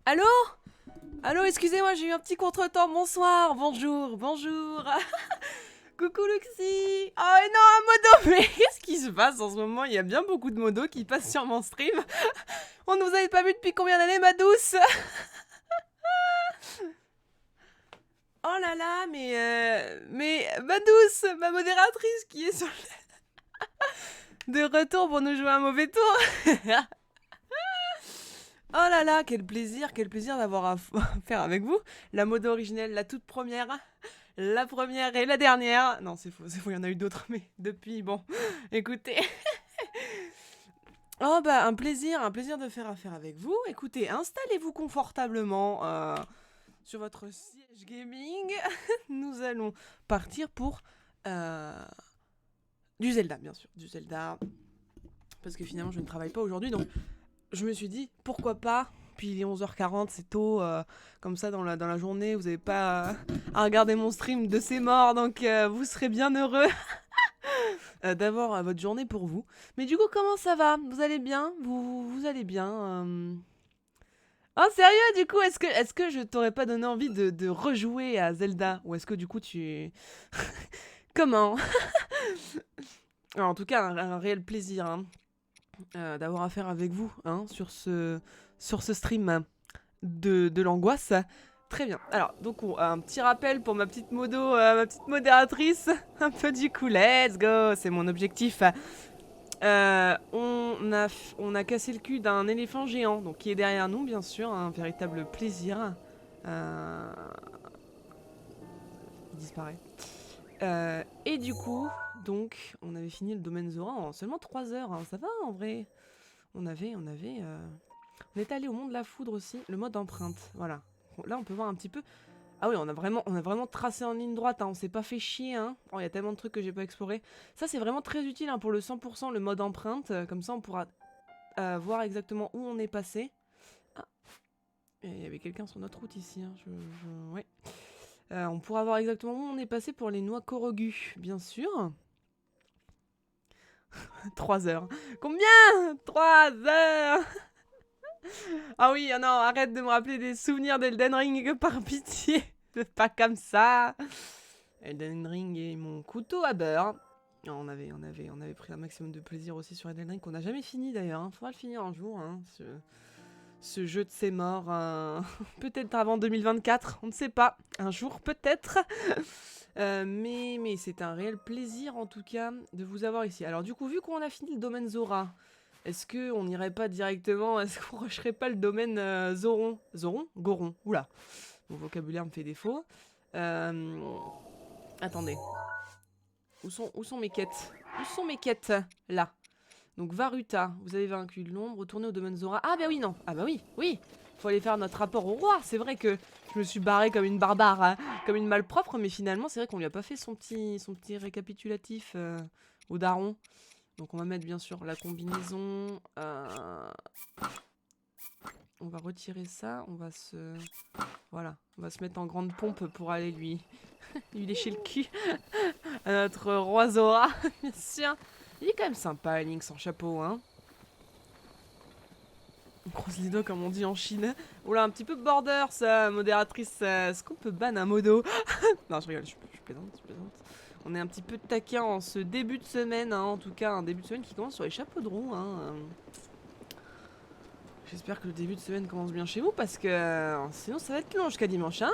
Allô? Allô, excusez-moi, j'ai eu un petit contretemps. Bonsoir, bonjour, bonjour. Coucou Luxie. Oh non, un modo. Mais qu'est-ce qui se passe en ce moment? Il y a bien beaucoup de modos qui passent sur mon stream. On ne vous avait pas vu depuis combien d'années, ma douce? Oh là là, mais ma douce, ma modératrice qui est sur de retour pour nous jouer un mauvais tour. Oh là là, quel plaisir d'avoir à faire avec vous. La mode originelle, la toute première. La première et la dernière. Non, c'est faux, il y en a eu d'autres, mais depuis, bon, écoutez. Oh bah, un plaisir de faire affaire avec vous. Écoutez, installez-vous confortablement sur votre siège gaming. Nous allons partir pour du Zelda, bien sûr, du Zelda. Parce que finalement, je ne travaille pas aujourd'hui, donc je me suis dit, pourquoi pas. Puis il est 11h40, c'est tôt, comme ça dans la journée, vous n'avez pas à regarder mon stream de ces morts, donc vous serez bien heureux d'avoir votre journée pour vous. Mais du coup, comment ça va? Vous allez bien? Vous allez bien Oh sérieux, du coup, est-ce que je t'aurais pas donné envie de rejouer à Zelda? Ou est-ce que du coup tu... Comment? Alors, en tout cas, un réel plaisir hein, d'avoir affaire avec vous hein, sur ce stream de l'angoisse. Très bien. Alors, donc, un petit rappel pour ma petite ma petite modératrice. Un peu du coup, let's go. C'est mon objectif. On a cassé le cul d'un éléphant géant, donc qui est derrière nous, bien sûr. Un véritable plaisir. Il disparaît. Et du coup, donc, on avait fini le domaine Zora en seulement 3 heures. Hein. Ça va en vrai. On est allé au monde de la foudre aussi, le mode empreinte. Voilà. Là, on peut voir un petit peu. Ah oui, on a vraiment tracé en ligne droite. Hein. On s'est pas fait chier. Hein. Oh, il y a tellement de trucs que j'ai pas exploré. Ça, c'est vraiment très utile hein, pour le 100%, le mode empreinte. Comme ça, on pourra voir exactement où on est passé. Ah, il y avait quelqu'un sur notre route ici. Hein. Ouais. On pourra voir exactement où on est passé pour les noix Korogu, bien sûr. 3 heures. Combien? 3 heures. Ah oui, oh non, arrête de me rappeler des souvenirs d'Elden Ring, par pitié. C'est pas comme ça. Elden Ring et mon couteau à beurre. On avait pris un maximum de plaisir aussi sur Elden Ring, qu'on n'a jamais fini d'ailleurs. Hein. Faudra le finir un jour, hein, ce jeu de ses morts. Peut-être avant 2024, on ne sait pas. Un jour, peut-être. Mais c'est un réel plaisir en tout cas de vous avoir ici. Alors du coup, vu qu'on a fini le domaine Zora, est-ce qu'on n'irait pas directement, est-ce qu'on rusherait pas le domaine Zoron? Zoron? Goron, oula, mon vocabulaire me fait défaut. Attendez, où sont mes quêtes? Où sont mes quêtes? Là. Donc Varuta, vous avez vaincu l'ombre, retournez au domaine Zora. Ah bah oui, non, ah bah oui, oui. Faut aller faire notre rapport au roi. C'est vrai que je me suis barrée comme une barbare, hein, comme une malpropre, mais finalement c'est vrai qu'on lui a pas fait son petit récapitulatif au daron. Donc on va mettre bien sûr la combinaison. On va retirer ça. Voilà. On va se mettre en grande pompe pour aller lui lécher le cul à notre roi Zora, bien sûr. Il est quand même sympa, Link sans chapeau, hein. On croise les doigts comme on dit en Chine. Oula, un petit peu border ça, modératrice. Est-ce qu'on peut ban un modo? Non, je rigole, je plaisante, je plaisante. On est un petit peu taquin en ce début de semaine, hein, en tout cas un début de semaine qui commence sur les chapeaux de roue. Hein. J'espère que le début de semaine commence bien chez vous parce que sinon ça va être long jusqu'à dimanche. Hein.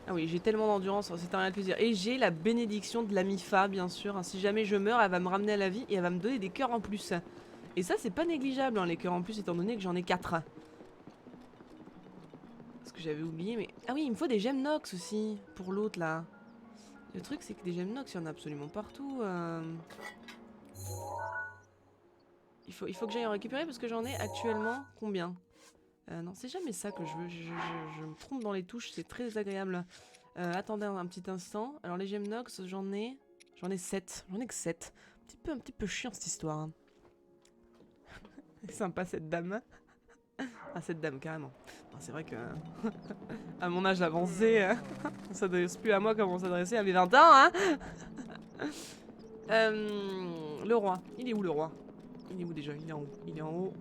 Ah oui, j'ai tellement d'endurance, c'est un réel plaisir. Et j'ai la bénédiction de la Mifa, bien sûr. Hein. Si jamais je meurs, elle va me ramener à la vie et elle va me donner des cœurs en plus. Et ça, c'est pas négligeable, hein, les cœurs en plus, étant donné que j'en ai 4. Parce que j'avais oublié, mais... Ah oui, il me faut des gemmes Nox aussi, pour l'autre, là. Le truc, c'est que des gemmes Nox, il y en a absolument partout. Il faut que j'aille en récupérer parce que j'en ai actuellement combien? Non, c'est jamais ça que je veux. Je me trompe dans les touches, c'est très désagréable. Attendez un petit instant. Alors, les gemmes Nox, j'en ai 7. J'en ai que 7. Un petit peu chiant cette histoire. Hein. C'est sympa cette dame. Ah, cette dame, carrément. C'est vrai que. À mon âge avancé, on s'adresse plus à moi comme on s'adressait à mes 20 ans, hein. Le roi. Il est où le roi? Il est où déjà? Il est en haut. Il est en haut.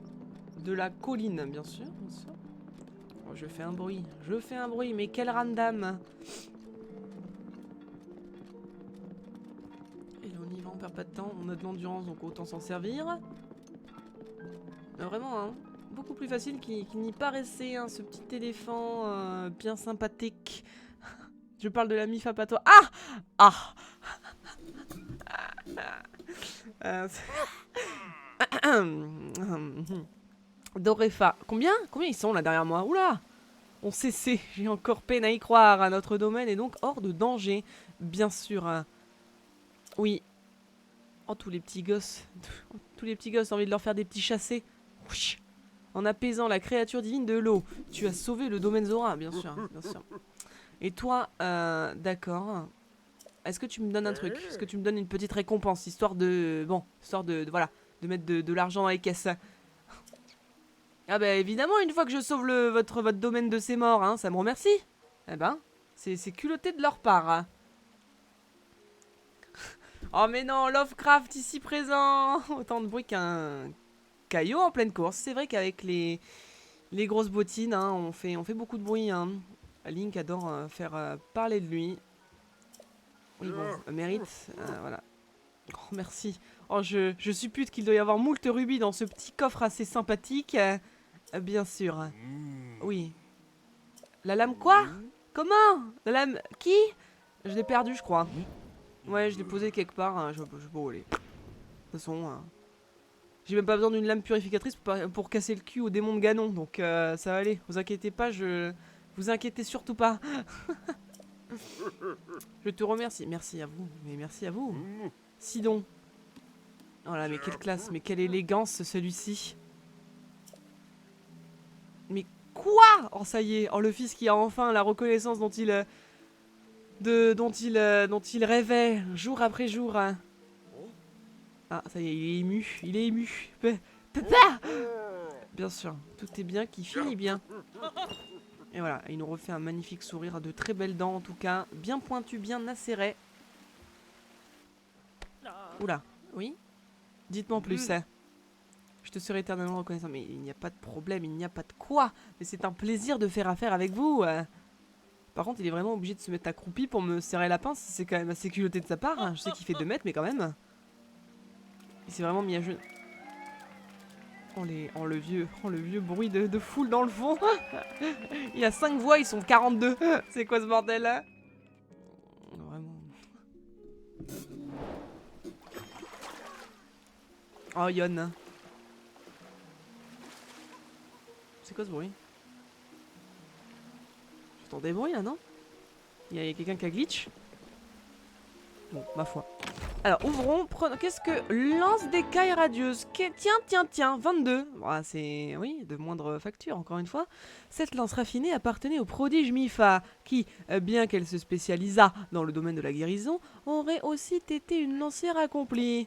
de la colline, bien sûr, bien sûr. Oh, je fais un bruit, mais quelle ramdam. Et là, on y va, on perd pas de temps, on a de l'endurance, donc autant s'en servir. Mais vraiment, hein, beaucoup plus facile qu'il n'y paraissait, hein, ce petit éléphant bien sympathique. Je parle de la MIFA pas toi. Ah ah Dorefa. Combien ils sont là derrière moi? Oula. On cessait. J'ai encore peine à y croire. Notre domaine est donc hors de danger. Bien sûr. Oui. Oh, tous les petits gosses. Tous les petits gosses, envie de leur faire des petits chassés. En apaisant la créature divine de l'eau. Tu as sauvé le domaine Zora, bien sûr. Bien sûr. Et toi, d'accord. Est-ce que tu me donnes un truc? Est-ce que tu me donnes une petite récompense? Histoire de... Bon, histoire voilà. De mettre de l'argent dans les caisses. Ah bah évidemment, une fois que je sauve votre domaine de ces morts, hein, ça me remercie. Eh ben, c'est culotté de leur part. Hein. Oh mais non, Lovecraft ici présent. Autant de bruit qu'un caillot en pleine course. C'est vrai qu'avec les grosses bottines, hein, on fait beaucoup de bruit. Hein. Link adore faire parler de lui. Oui bon, mérite, voilà. Oh merci. Oh je suppute qu'il doit y avoir moult rubis dans ce petit coffre assez sympathique. Bien sûr. Oui. La lame quoi? Comment? La lame... Qui? Je l'ai perdu je crois. Ouais, je l'ai posé quelque part. Hein. Je peux aller. De toute façon... j'ai même pas besoin d'une lame purificatrice pour casser le cul au démon de Ganon. Donc ça va aller. Vous inquiétez pas, vous inquiétez surtout pas. Je te remercie. Merci à vous. Mais merci à vous. Sidon. Oh là, mais quelle classe. Mais quelle élégance celui-ci. Mais quoi? Oh ça y est, oh le fils qui a enfin la reconnaissance dont il rêvait jour après jour. Hein. Ah ça y est, il est ému. Papa. Bien sûr, tout est bien qui finit bien. Et voilà, il nous refait un magnifique sourire, de très belles dents en tout cas, bien pointues, bien acérées. Oula, oui? Dites-moi en plus. Hein. Je te serai éternellement reconnaissant. Mais il n'y a pas de problème, il n'y a pas de quoi. Mais c'est un plaisir de faire affaire avec vous. Par contre, il est vraiment obligé de se mettre accroupi pour me serrer la pince. C'est quand même assez culotté de sa part. Hein. Je sais qu'il fait 2 mètres, mais quand même. Il s'est vraiment mis à genoux. Oh, le vieux bruit de foule dans le fond. Il y a 5 voix, ils sont 42. C'est quoi ce bordel là? Vraiment. Oh, Yon. C'est quoi ce bruit? J'entends des bruits là, non? Il y a quelqu'un qui a glitch? Bon, ma foi. Alors, ouvrons. Qu'est-ce que... Lance d'écailles radieuses. Tiens, 22. Bon, c'est... Oui, de moindre facture, encore une fois. Cette lance raffinée appartenait au prodige Mifa, qui, bien qu'elle se spécialisât dans le domaine de la guérison, aurait aussi été une lancière accomplie.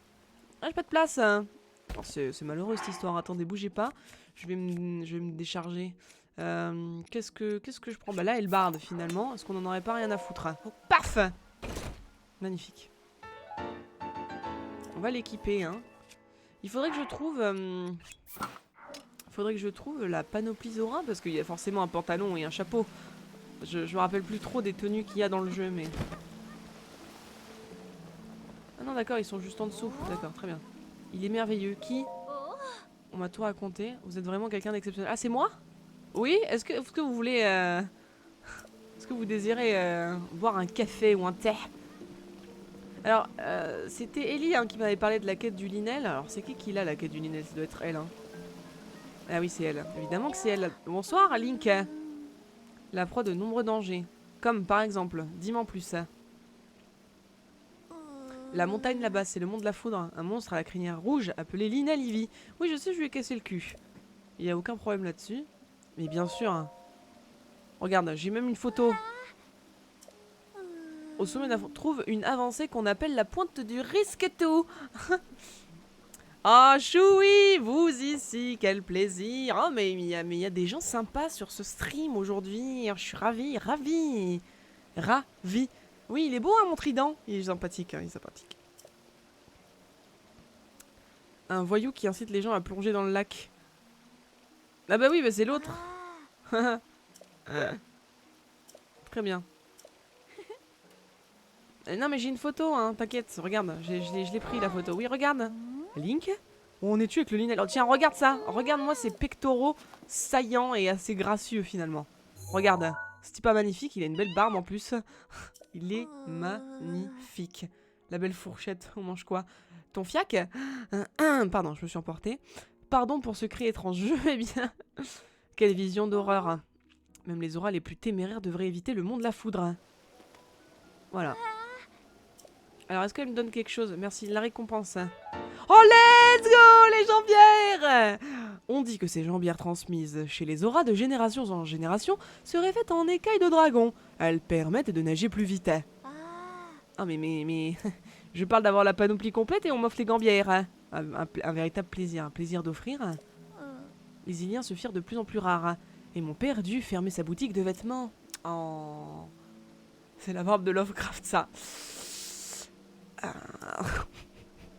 Ah, j'ai pas de place. Hein. Oh, c'est malheureux cette histoire. Attendez, bougez pas. Je vais me décharger. Qu'est-ce que je prends? Bah là, elle barde finalement. Est-ce qu'on en aurait pas rien à foutre? Hein. Oh, paf! Magnifique. On va l'équiper, hein. Il faudrait que je trouve... la panoplie Zora, parce qu'il y a forcément un pantalon et un chapeau. Je me rappelle plus trop des tenues qu'il y a dans le jeu, mais... Ah non, d'accord, ils sont juste en dessous. D'accord, très bien. Il est merveilleux. Qui? On m'a tout raconté. Vous êtes vraiment quelqu'un d'exceptionnel. Ah, c'est moi? Oui? Est-ce que vous voulez... Est-ce que vous désirez boire un café ou un thé? Alors, c'était Ellie hein, qui m'avait parlé de la quête du Linel. Alors, c'est qui l'a la quête du Linel? Ça doit être elle. Hein. Ah oui, c'est elle. Évidemment que c'est elle. Bonsoir, Link. La proie de nombreux dangers. Comme, par exemple, dis-moi en plus. La montagne là-bas, c'est le mont de la foudre. Un monstre à la crinière rouge appelé Linel Ivy. Oui, je sais, je lui ai cassé le cul. Il n'y a aucun problème là-dessus. Mais bien sûr. Hein. Regarde, j'ai même une photo. Au sommet d'un trouve une avancée qu'on appelle la pointe du risque tout. Ah, choui, vous ici, quel plaisir. Oh, mais il y a des gens sympas sur ce stream aujourd'hui. Je suis ravie. Ravie. Oui, il est beau, hein, mon trident. Il est sympathique, hein, il est sympathique. Un voyou qui incite les gens à plonger dans le lac. Ah bah oui, bah c'est l'autre. Très bien. Non mais j'ai une photo, hein, t'inquiète, regarde, je l'ai pris la photo. Oui, regarde. Link. Où on est tu avec le Lynel? Alors tiens, regarde ça. Regarde-moi ces pectoraux saillants et assez gracieux finalement. Regarde. C'est pas magnifique, il a une belle barbe en plus. Il est magnifique. La belle fourchette, on mange quoi? Ton fiac? Pardon, je me suis emportée. Pardon pour ce cri étrange, je vais bien. Quelle vision d'horreur. Même les auras les plus téméraires devraient éviter le mont de la foudre. Voilà. Alors, est-ce qu'elle me donne quelque chose? Merci, la récompense. Oh, let's go, les jambières! On dit que ces jambières transmises chez les auras de génération en génération seraient faites en écailles de dragon. Elles permettent de nager plus vite. Ah, mais... Je parle d'avoir la panoplie complète et on m'offre les gambières. Un véritable plaisir, un plaisir d'offrir. Les Iliens se firent de plus en plus rares. Et mon père dut fermer sa boutique de vêtements. Oh... C'est la barbe de Lovecraft, ça.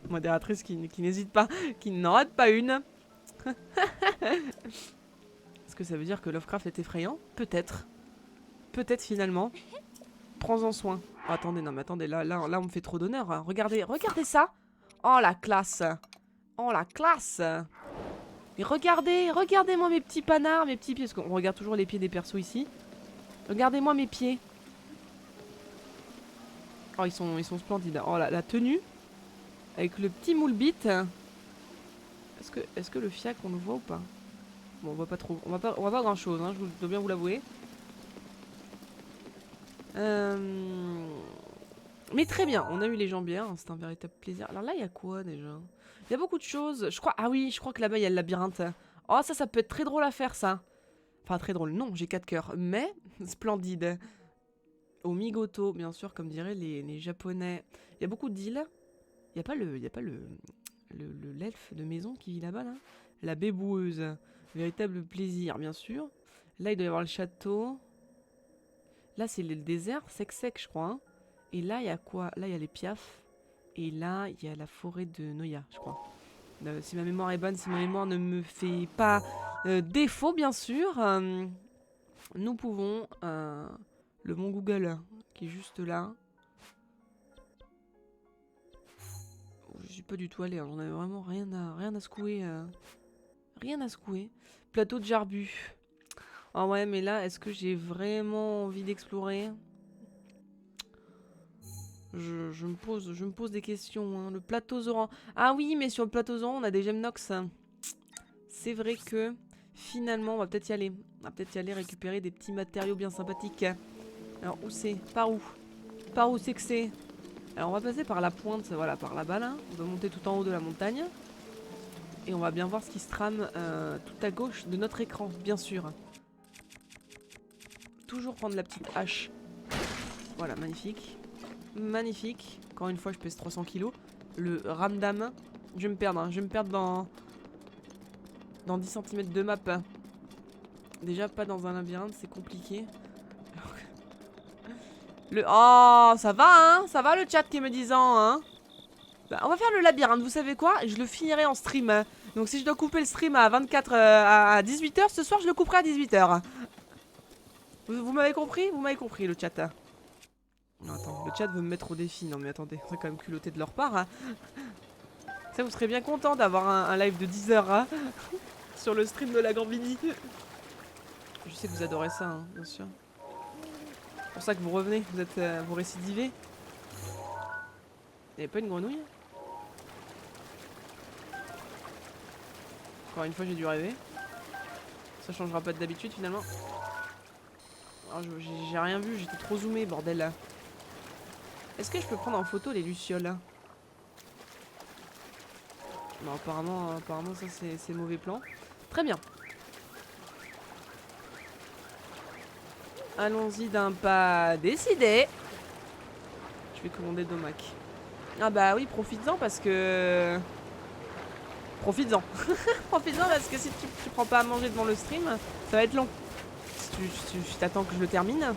Modératrice qui n'hésite pas, qui n'en rate pas une. Est-ce que ça veut dire que Lovecraft est effrayant? Peut-être. Peut-être finalement. Prends-en soin. Oh, attendez, non mais attendez, là on me fait trop d'honneur. Hein. Regardez ça. Oh la classe. Oh la classe. Mais regardez-moi mes petits panards, mes petits pieds. Parce qu'on regarde toujours les pieds des persos ici. Regardez-moi mes pieds. Oh, ils sont splendides. Oh, la tenue. Avec le petit moule bite. Est-ce que le fiac, on le voit ou pas? Bon, on voit pas trop. On voit pas grand chose, hein, je dois bien vous l'avouer. Mais très bien, on a eu les jambières, c'est un véritable plaisir. Alors là, il y a quoi déjà? Il y a beaucoup de choses. Je crois. Ah oui, je crois que là-bas, il y a le labyrinthe. Oh, ça peut être très drôle à faire, ça. Enfin, très drôle. Non, j'ai 4 cœurs. Mais, splendide. Au Migoto, bien sûr, comme diraient les Japonais. Il y a beaucoup d'îles. Il n'y a pas l'elfe de maison qui vit là-bas, là. La béboueuse. Véritable plaisir, bien sûr. Là, il doit y avoir le château. Là, c'est le désert, sec, je crois. Hein. Et là, il y a quoi? Là, il y a les piafs. Et là, il y a la forêt de Noya, je crois. Si ma mémoire est bonne, si ma mémoire ne me fait pas défaut, bien sûr, nous pouvons... le mont Google, qui est juste là. Je suis pas du tout allé, hein. J'en avais vraiment rien à secouer. Rien à secouer. Plateau de Jarbu. Ah ouais, mais là, est-ce que j'ai vraiment envie d'explorer? Je me pose des questions. Hein. Le plateau Zoran. Ah oui, mais sur le plateau Zoran, on a des Gemnox. C'est vrai que finalement, on va peut-être y aller. On va peut-être y aller récupérer des petits matériaux bien sympathiques. Alors, où c'est? Par où? Par où c'est que c'est? Alors, on va passer par la pointe, voilà, par là-bas, là. On va monter tout en haut de la montagne. Et on va bien voir ce qui se trame tout à gauche de notre écran, bien sûr. Toujours prendre la petite hache. Voilà, magnifique. Magnifique. Encore une fois, je pèse 300 kilos. Le ramdam. Je vais me perdre, hein. Je vais me perdre dans 10 cm de map. Déjà, pas dans un labyrinthe, c'est compliqué. Oh, ça va, hein? Ça va le chat qui est me disant, hein? Bah, on va faire le labyrinthe, vous savez quoi? Je le finirai en stream. Donc si je dois couper le stream à 24 à 18h, ce soir je le couperai à 18h. Vous m'avez compris? Vous m'avez compris le chat. Non, attends, le chat veut me mettre au défi. Non mais attendez, c'est quand même culotté de leur part. Hein. Ça, vous serez bien content d'avoir un live de 10h hein, sur le stream de la Gambini. Je sais que vous adorez ça, hein, bien sûr. C'est pour ça que vous revenez, vous récidivez. Y'avait pas une grenouille? Encore une fois, j'ai dû rêver. Ça changera pas d'habitude finalement. J'ai rien vu, j'étais trop zoomé, bordel là. Est-ce que je peux prendre en photo les lucioles là? Non, apparemment ça c'est mauvais plan. Très bien. Allons-y d'un pas décidé. Je vais commander Domac. Ah bah oui, profites-en parce que... Profites-en. Profites-en parce que si tu prends pas à manger devant le stream, ça va être long. Si tu t'attends que je le termine.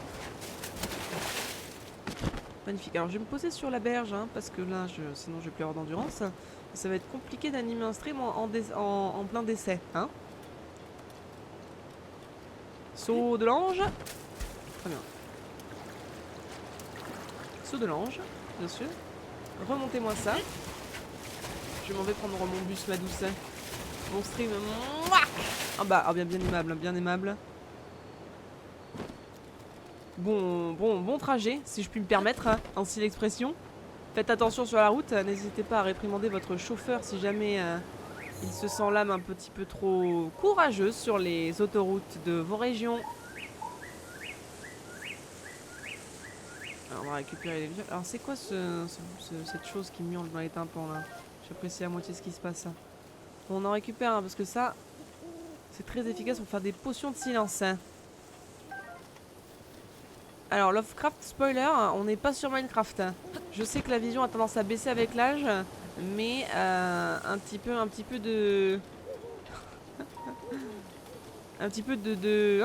Magnifique. Alors je vais me poser sur la berge hein, parce que là, sinon je vais plus avoir d'endurance. Ça va être compliqué d'animer un stream en plein décès. Hein. Saut de l'ange. Très bien. Saut de l'ange, bien sûr. Remontez-moi ça. Je m'en vais prendre mon bus, ma douce. Mon stream. Mouah ah bah, ah bien aimable, bien aimable. Bon trajet, si je puis me permettre, hein, ainsi l'expression. Faites attention sur la route, n'hésitez pas à réprimander votre chauffeur si jamais il se sent l'âme un petit peu trop courageuse sur les autoroutes de vos régions. Alors on va récupérer les vieux. Alors c'est quoi cette chose qui miaule dans les tympans là? J'apprécie à moitié ce qui se passe. On en récupère parce que ça, c'est très efficace pour faire des potions de silence. Alors Lovecraft, spoiler, on n'est pas sur Minecraft. Je sais que la vision a tendance à baisser avec l'âge, mais un petit peu de... un petit peu de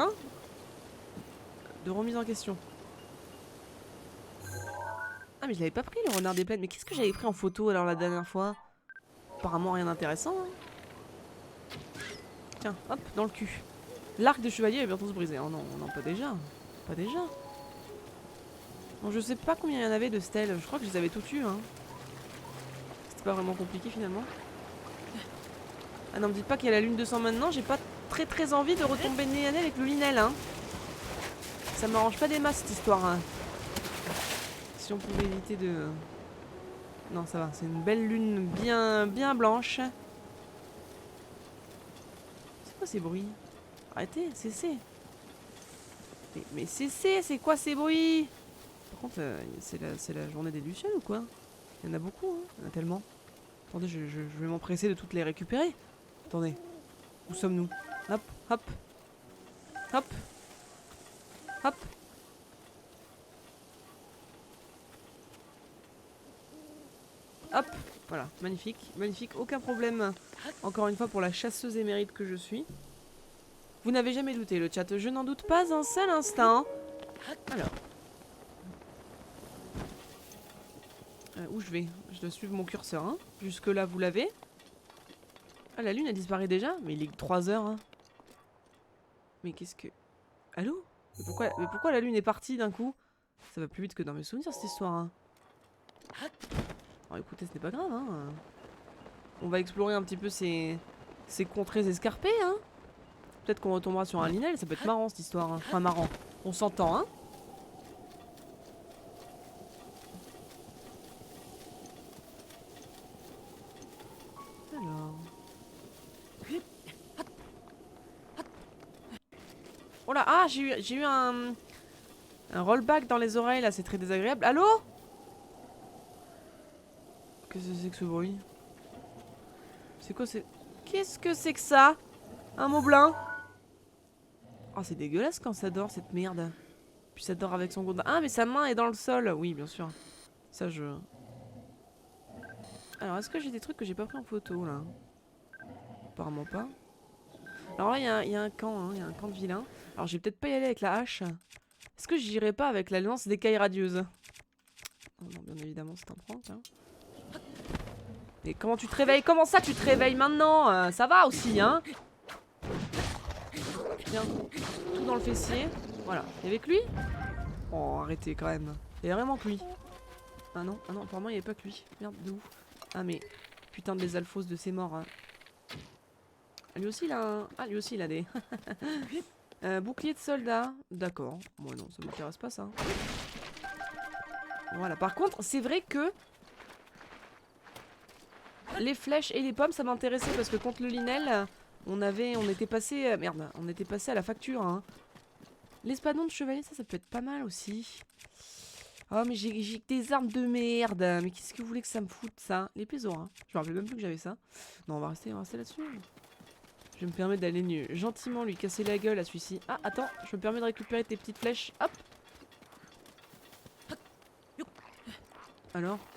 remise en question. Ah mais je l'avais pas pris le renard des plaines, mais qu'est-ce que j'avais pris en photo alors la dernière fois? Apparemment rien d'intéressant. Hein. Tiens, hop, dans le cul. L'arc de chevalier va bientôt se briser. Oh non, non, pas déjà. Pas déjà. Bon, je sais pas combien il y en avait de stèles, je crois que je les avais toutes eues. Hein. C'était pas vraiment compliqué finalement. Ah non, me dites pas qu'il y a la lune 200 maintenant, j'ai pas très envie de retomber nez à nez avec le Linel. Hein. Ça m'arrange pas des masses cette histoire. Hein. Si on pouvait éviter de... Non, ça va, c'est une belle lune bien blanche. C'est quoi ces bruits? Arrêtez, cessez. Mais cessez, c'est quoi ces bruits? Par contre, c'est la journée des Lucioles ou quoi? Il y en a beaucoup, hein. Il y en a tellement. Attendez, je vais m'empresser de toutes les récupérer. Attendez, où sommes-nous? Hop, hop. Hop. Hop. Hop, voilà, magnifique, magnifique, aucun problème. Encore une fois pour la chasseuse émérite que je suis. Vous n'avez jamais douté le chat, je n'en doute pas un seul instant. Alors. Où je vais? Je dois suivre mon curseur, hein. Jusque là vous l'avez. Ah la lune a disparu déjà? Mais il est 3 heures, hein. Mais qu'est-ce que... Allô? Mais pourquoi la lune est partie d'un coup? Ça va plus vite que dans mes souvenirs cette histoire, hein. Alors écoutez, ce n'est pas grave, hein. On va explorer un petit peu ces contrées escarpées, hein. Peut-être qu'on retombera sur un Linel, ça peut être marrant cette histoire. Hein. Enfin marrant, on s'entend, hein. Alors... Oh là, ah j'ai eu un rollback dans les oreilles là, c'est très désagréable. Allô? Qu'est-ce que c'est que ce bruit? C'est quoi c'est... Qu'est-ce que c'est que ça? Un Moblin? Oh c'est dégueulasse quand ça dort cette merde. Puis ça dort avec son gros... Ah mais sa main est dans le sol. Oui bien sûr. Ça je... Alors est-ce que j'ai des trucs que j'ai pas pris en photo là? Apparemment pas. Alors là il y a un camp, hein. Il y a un camp de vilains. Alors je vais peut-être pas y aller avec la hache. Est-ce que j'irai pas avec la lance d'écailles radieuses? Oh non bien évidemment c'est un prank hein. Mais comment tu te réveilles? Comment ça tu te réveilles maintenant? Ça va aussi hein. Tiens, tout dans le fessier. Voilà. Et avec lui? Oh arrêtez quand même. Il y a vraiment que lui. Ah non, apparemment il n'y avait pas que lui. Merde, de où? Ah mais putain de les alphos de ses morts. Hein. Lui aussi il a un... Ah lui aussi il a des... bouclier de soldat. D'accord. Moi non, ça m'intéresse pas ça. Voilà, par contre c'est vrai que les flèches et les pommes ça m'intéressait parce que contre le Linel on était passé... merde, on était passé à la facture hein. L'espadon de chevalier ça peut être pas mal aussi. Oh mais j'ai des armes de merde. Mais qu'est-ce que vous voulez que ça me foute ça? L'épée Zora. Je me rappelais même plus que j'avais ça. Non on va rester là-dessus. Je me permets d'aller gentiment lui casser la gueule à celui-ci. Ah attends, je me permets de récupérer tes petites flèches. Hop. Alors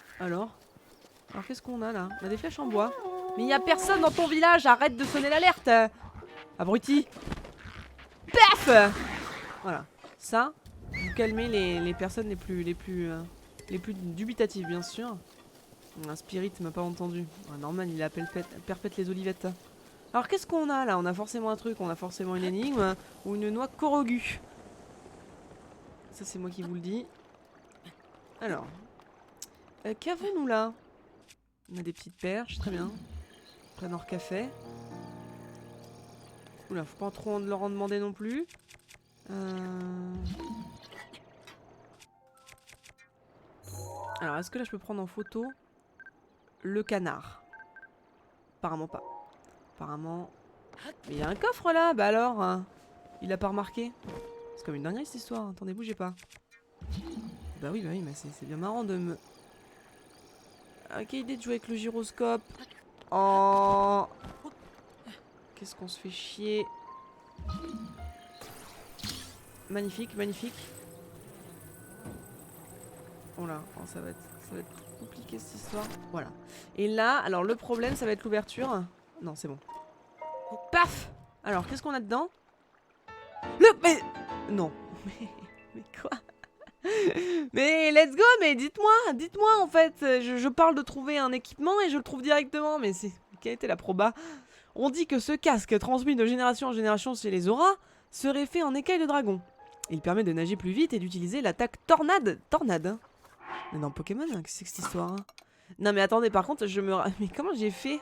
qu'est-ce qu'on a là? On a des flèches en bois. Mais il y a personne dans ton village, arrête de sonner l'alerte. Abruti. Paf. Voilà. Ça, vous calmez les personnes les plus dubitatives bien sûr. Un spirit m'a pas entendu. Ouais, normal, il appelle perpète les olivettes. Alors qu'est-ce qu'on a là? On a forcément un truc, on a forcément une énigme ou une noix Korogu. Ça c'est moi qui vous le dis. Alors, qu'avons-nous là? On a des petites perches, très bien. Près d'un café. Oula, faut pas trop leur en demander non plus. Alors, est-ce que là je peux prendre en photo le canard? Apparemment pas. Apparemment... Mais il y a un coffre là, bah alors hein. Il a pas remarqué. C'est comme une dinguerie cette histoire, attendez, bougez pas. Bah oui, mais c'est bien marrant de me... Ah, quelle idée de jouer avec le gyroscope. Oh, qu'est-ce qu'on se fait chier. Magnifique, magnifique. Oh là, oh, ça va être compliqué cette histoire. Voilà. Et là, alors le problème, ça va être l'ouverture. Non, c'est bon. Paf. Alors, qu'est-ce qu'on a dedans? Mais... Non. Mais quoi? Mais let's go, mais dites-moi en fait. Je parle de trouver un équipement et je le trouve directement. Mais c'est... Quelle était la proba? On dit que ce casque, transmis de génération en génération chez les auras, serait fait en écaille de dragon. Il permet de nager plus vite et d'utiliser l'attaque tornade. Tornade, hein. Mais dans Pokémon, hein, qu'est-ce que c'est que cette histoire, hein? Non mais attendez, par contre, je me... Mais comment j'ai fait?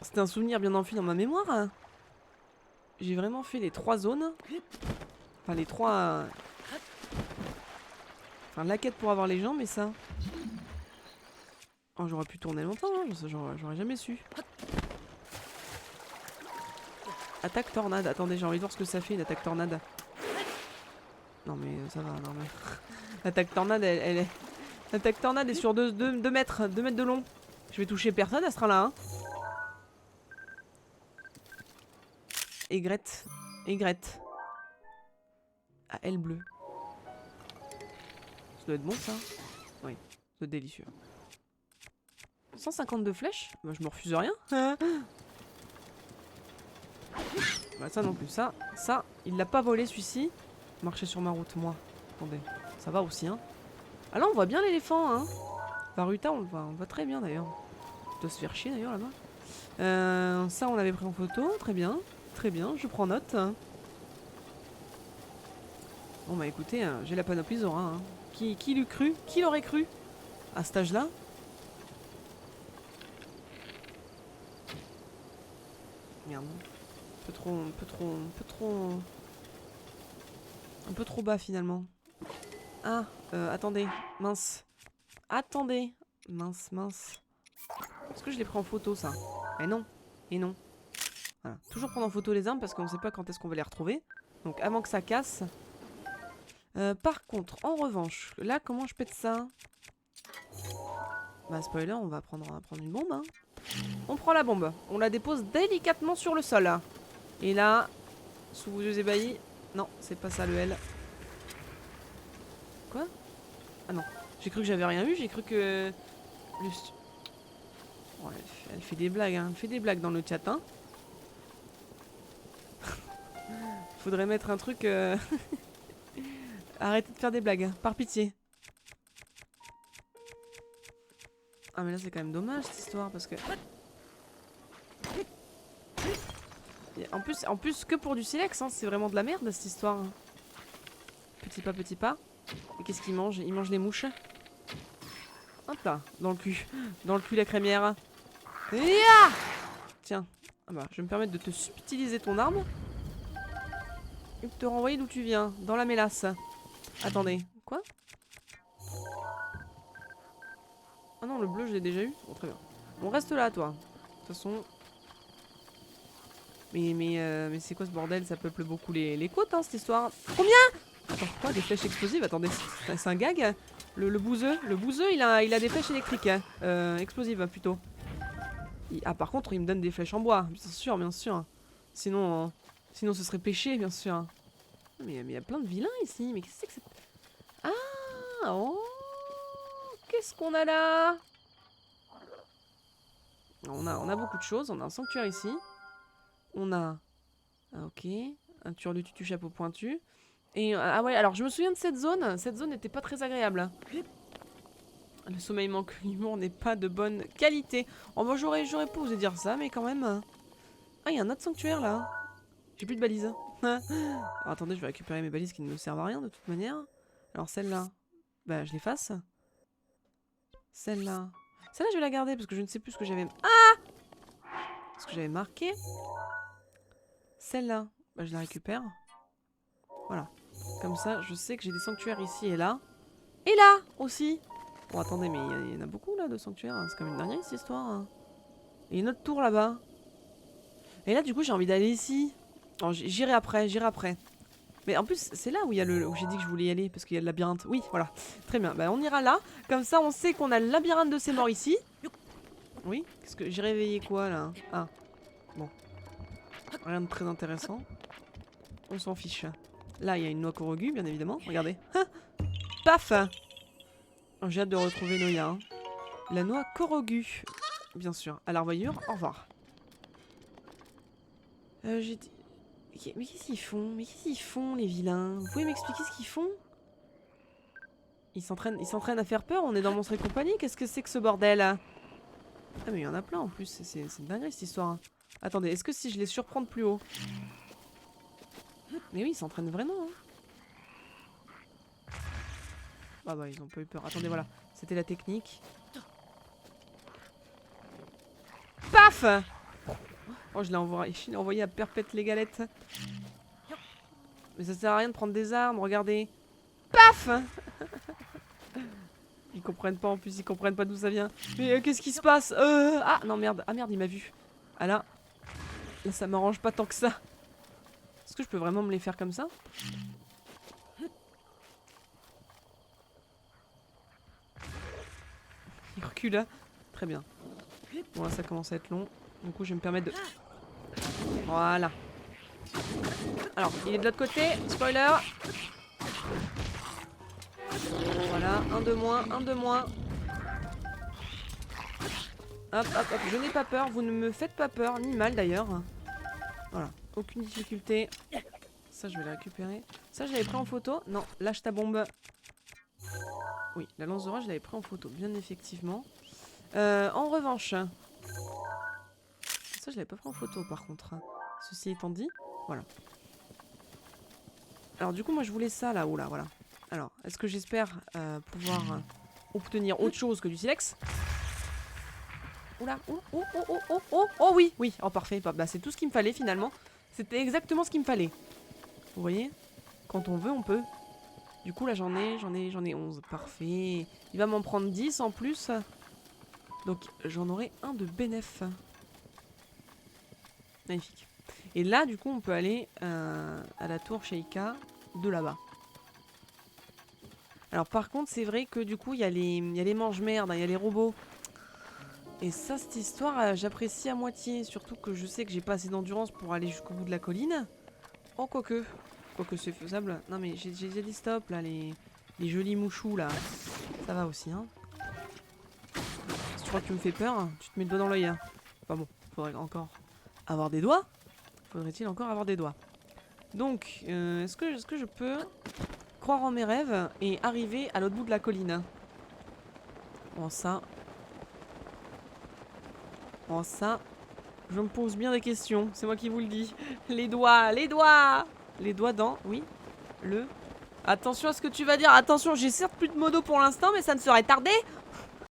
C'était un souvenir bien enfui dans ma mémoire, hein. J'ai vraiment fait les 3 zones. Enfin, les 3... Enfin, la quête pour avoir les gens, mais ça... Oh, j'aurais pu tourner longtemps, hein. J'aurais jamais su. Attaque tornade. Attendez, j'ai envie de voir ce que ça fait, une attaque tornade. Non mais ça va, non mais... L'attaque tornade, elle est... L'attaque tornade est sur 2 mètres, 2 mètres de long. Je vais toucher personne, elle sera là, hein. Aigrette. Aigrette. Ah, aile bleue. Ça doit être bon, ça. Oui, ça doit être délicieux. 152 flèches? Bah, je me refuse rien. Bah, ça non plus. Ça, il l'a pas volé, celui-ci. Marcher sur ma route, moi. Attendez, ça va aussi, hein. Ah là, on voit bien l'éléphant, hein. Baruta, on le voit très bien, d'ailleurs. Il doit se faire chier, d'ailleurs, là-bas. Ça, on l'avait pris en photo. Très bien. Très bien, je prends note. Bon, bah, écoutez, j'ai la panoplie Zora, hein. Qui l'eût cru? Qui l'aurait cru? À cet âge-là? Merde. Un peu trop bas finalement. Ah, attendez. Mince. Attendez. Mince. Est-ce que je l'ai pris en photo ça? Eh non. Et non. Voilà. Toujours prendre en photo les armes parce qu'on ne sait pas quand est-ce qu'on va les retrouver. Donc avant que ça casse. Par contre, en revanche, là comment je pète ça? Bah spoiler, on va prendre une bombe, hein. On prend la bombe, on la dépose délicatement sur le sol. Et là, sous vos yeux ébahis... Non, c'est pas ça le L. Quoi? Ah non, j'ai cru que j'avais rien eu, j'ai cru que... Oh, elle fait des blagues, hein. Elle fait des blagues dans le chat, hein. Faudrait mettre un truc... Arrêtez de faire des blagues, hein, par pitié. Ah mais là c'est quand même dommage cette histoire parce que... En plus que pour du silex, hein, c'est vraiment de la merde cette histoire. Petit pas. Et qu'est-ce qu'il mange? Il mange les mouches. Hop là, dans le cul. Dans le cul la crémière. Ya! Tiens, ah bah, je vais me permettre de te subtiliser ton arme. Et de te renvoyer d'où tu viens, dans la mélasse. Attendez, quoi? Ah non, le bleu je l'ai déjà eu. Bon, très bien. On reste là toi. De toute façon... Mais c'est quoi ce bordel? Ça peuple beaucoup les côtes, hein, cette histoire. Combien? Attends, quoi? Des flèches explosives? Attendez, c'est un gag? Le bouseux, il a des flèches électriques, hein. Explosives, plutôt. Ah, par contre, il me donne des flèches en bois. Bien sûr. Sinon ce serait péché, bien sûr. Mais il y a plein de vilains ici. Mais qu'est-ce que c'est que cette... Ah, oh, qu'est-ce qu'on a là? On a beaucoup de choses. On a un sanctuaire ici. On a... Ah, ok. Un turlututu chapeau pointu. Et ah ouais, alors je me souviens de cette zone. Cette zone n'était pas très agréable. Le sommeil manque, l'humour n'est pas de bonne qualité. Oh bah j'aurais pas osé dire ça, mais quand même... Ah, il y a un autre sanctuaire là. J'ai plus de balises. Alors, attendez, je vais récupérer mes balises qui ne me servent à rien de toute manière. Alors celle-là, bah je l'efface. Celle-là. Celle-là, je vais la garder parce que je ne sais plus ce que j'avais... Ah! Ce que j'avais marqué. Celle-là, bah je la récupère. Voilà. Comme ça, je sais que j'ai des sanctuaires ici et là. Et là aussi. Bon, attendez, mais il y en a beaucoup là de sanctuaires. C'est comme une dernière cette histoire. Hein. Et une autre tour là-bas. Et là, du coup, j'ai envie d'aller ici. Oh, j'irai après, j'irai après. Mais en plus, c'est là où il y a le où j'ai dit que je voulais y aller parce qu'il y a le labyrinthe. Oui, voilà. Très bien. Bah, on ira là. Comme ça, on sait qu'on a le labyrinthe de ces morts ici. Oui. Qu'est-ce que j'ai réveillé quoi là? Ah. Bon. Rien de très intéressant. On s'en fiche. Là, il y a une noix Korogu, bien évidemment. Regardez. Ah, paf. Oh, j'ai hâte de retrouver Noya. Hein. La noix Korogu. Bien sûr. À la revoyure. Au revoir. J'ai dit... Mais qu'est-ce qu'ils font? Mais qu'est-ce qu'ils font, les vilains? Vous pouvez m'expliquer ce qu'ils font? Ils s'entraînent à faire peur? On est dans Monstres et compagnie? Qu'est-ce que c'est que ce bordel? Ah mais il y en a plein en plus, c'est une dinguerie cette histoire. Hein. Attendez, est-ce que si je les surprends de plus haut? Mais oui, ils s'entraînent vraiment. Hein. Ah bah ils ont pas eu peur. Attendez, voilà, c'était la technique. Paf! Oh, je l'ai envoyé à perpète les galettes. Mais ça sert à rien de prendre des armes, regardez. Paf! Ils comprennent pas en plus, ils comprennent pas d'où ça vient. Mais qu'est-ce qui se passe? Ah non merde, ah merde, il m'a vu. Ah là ça m'arrange pas tant que ça. Est-ce que je peux vraiment me les faire comme ça? Il recule là. Très bien. Bon là ça commence à être long. Du coup je vais me permettre de... Voilà. Alors, il est de l'autre côté. Spoiler. Voilà, un de moins, un de moins. Hop, hop, hop. Je n'ai pas peur, vous ne me faites pas peur, ni mal d'ailleurs. Voilà, aucune difficulté. Ça, je vais le récupérer. Ça, je l'avais pris en photo. Non, lâche ta bombe. Oui, la lance d'orage, je l'avais pris en photo, bien effectivement. En revanche... Ça, je l'avais pas pris en photo, par contre. Ceci étant dit, voilà. Alors, du coup, moi, je voulais ça, là-haut, là, voilà. Alors, est-ce que j'espère pouvoir obtenir autre chose que du silex? Oula, oh oui, oui, oh parfait, bah c'est tout ce qu'il me fallait finalement. C'était exactement ce qu'il me fallait. Vous voyez? Quand on veut, on peut. Du coup là j'en ai 11, parfait. Il va m'en prendre 10 en plus. Donc j'en aurai un de bénéf. Magnifique. Et là du coup on peut aller à la tour Sheikah de là-bas. Alors par contre c'est vrai que du coup il y a les mange-merdes, il y a les robots. Et ça, cette histoire, j'apprécie à moitié. Surtout que je sais que j'ai pas assez d'endurance pour aller jusqu'au bout de la colline. Oh, quoique. Quoique c'est faisable. Non, mais j'ai déjà dit stop, là, les jolis mouchous, là. Ça va aussi, hein. Si tu crois que tu me fais peur, tu te mets le doigt dans l'œil. Hein. Enfin bon, faudrait encore avoir des doigts. Faudrait-il encore avoir des doigts. Donc, est-ce que je peux croire en mes rêves et arriver à l'autre bout de la colline? Bon, ça... Bon, ça, je me pose bien des questions, c'est moi qui vous le dis. Les doigts, les doigts! Les doigts dans, oui, le... Attention à ce que tu vas dire, attention, j'ai certes plus de modo pour l'instant, mais ça ne serait tardé.